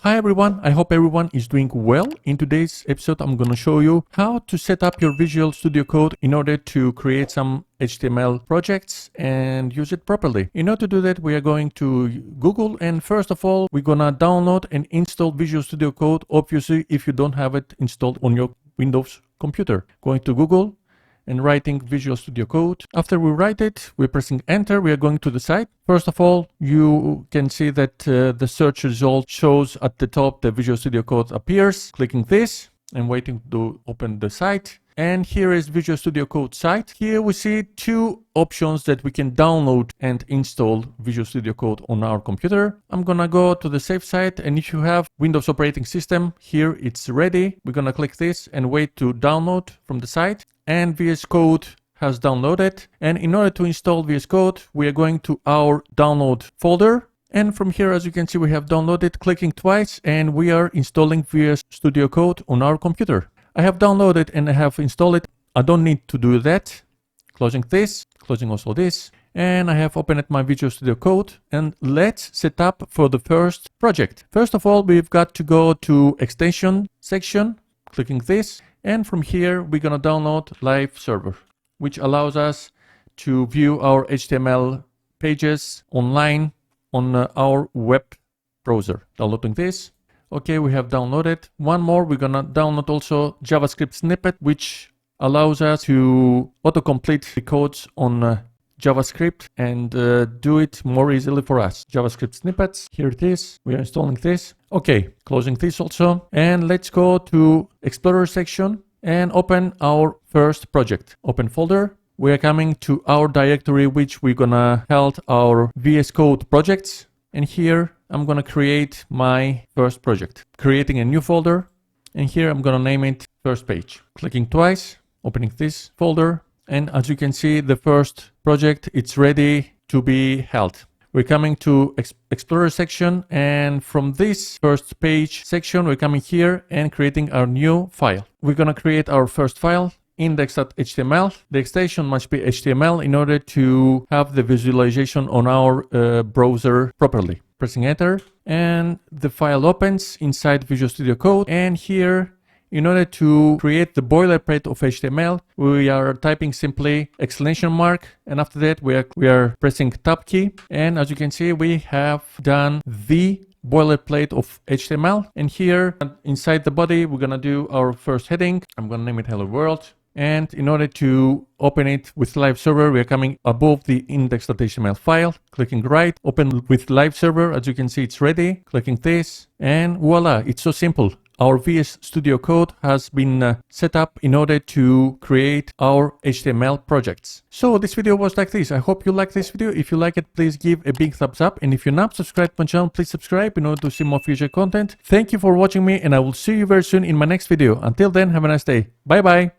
Hi everyone, I hope everyone is doing well. In today's episode, I'm going to show you how to set up your Visual Studio Code in order to create some HTML projects and use it properly. In order to do that, we are going to Google, and first of all, we're going to download and install Visual Studio Code, obviously if you don't have it installed on your Windows computer. Going to Google and writing Visual Studio Code. After we write it, we're pressing enter. We are going to the site. First of all, you can see that the search result shows at the top the Visual Studio Code appears. Clicking this and waiting to open the site. And here is Visual Studio Code site. Here we see two options that we can download and install Visual Studio Code on our computer. I'm gonna go to the safe site, and if you have Windows operating system, here it's ready. We're gonna click this and wait to download from the site. And VS Code has downloaded. And in order to install VS Code, we are going to our download folder. And from here, as you can see, we have downloaded, clicking twice, and we are installing VS Studio Code on our computer. I have downloaded and I have installed it. I don't need to do that. Closing this, closing also this. And I have opened my Visual Studio Code, and let's set up for the first project. First of all, we've got to go to extension section, clicking this. And from here, we're going to download Live Server, which allows us to view our HTML pages online on our web browser. Downloading this. Okay, we have downloaded. One more, we're going to download also JavaScript snippet, which allows us to autocomplete the codes on JavaScript and do it more easily for us. JavaScript snippets, here it is. We are installing this. Okay, closing this also. And let's go to Explorer section and open our first project. Open folder. We are coming to our directory, which we're gonna hold our VS Code projects. And here I'm gonna create my first project. Creating a new folder. And here I'm gonna name it first page. Clicking twice, opening this folder. And as you can see, the first project, it's ready to be held. We're coming to Explorer section, and from this first page section, we're coming here and creating our new file. We're gonna create our first file, index.html. The extension must be HTML in order to have the visualization on our browser properly. Pressing enter, and the file opens inside Visual Studio Code, and here, in order to create the boilerplate of HTML, we are typing simply exclamation mark, and after that we are pressing tab key. And as you can see, we have done the boilerplate of HTML. And here inside the body, we're gonna do our first heading. I'm gonna name it Hello World. And in order to open it with Live Server, we are coming above the index.html file, clicking right, open with Live Server. As you can see, it's ready. Clicking this, and voila, it's so simple. Our VS Studio Code has been set up in order to create our HTML projects. So this video was like this. I hope you like this video. If you like it, please give a big thumbs up. And if you're not subscribed to my channel, please subscribe in order to see more future content. Thank you for watching me, and I will see you very soon in my next video. Until then, have a nice day. Bye bye.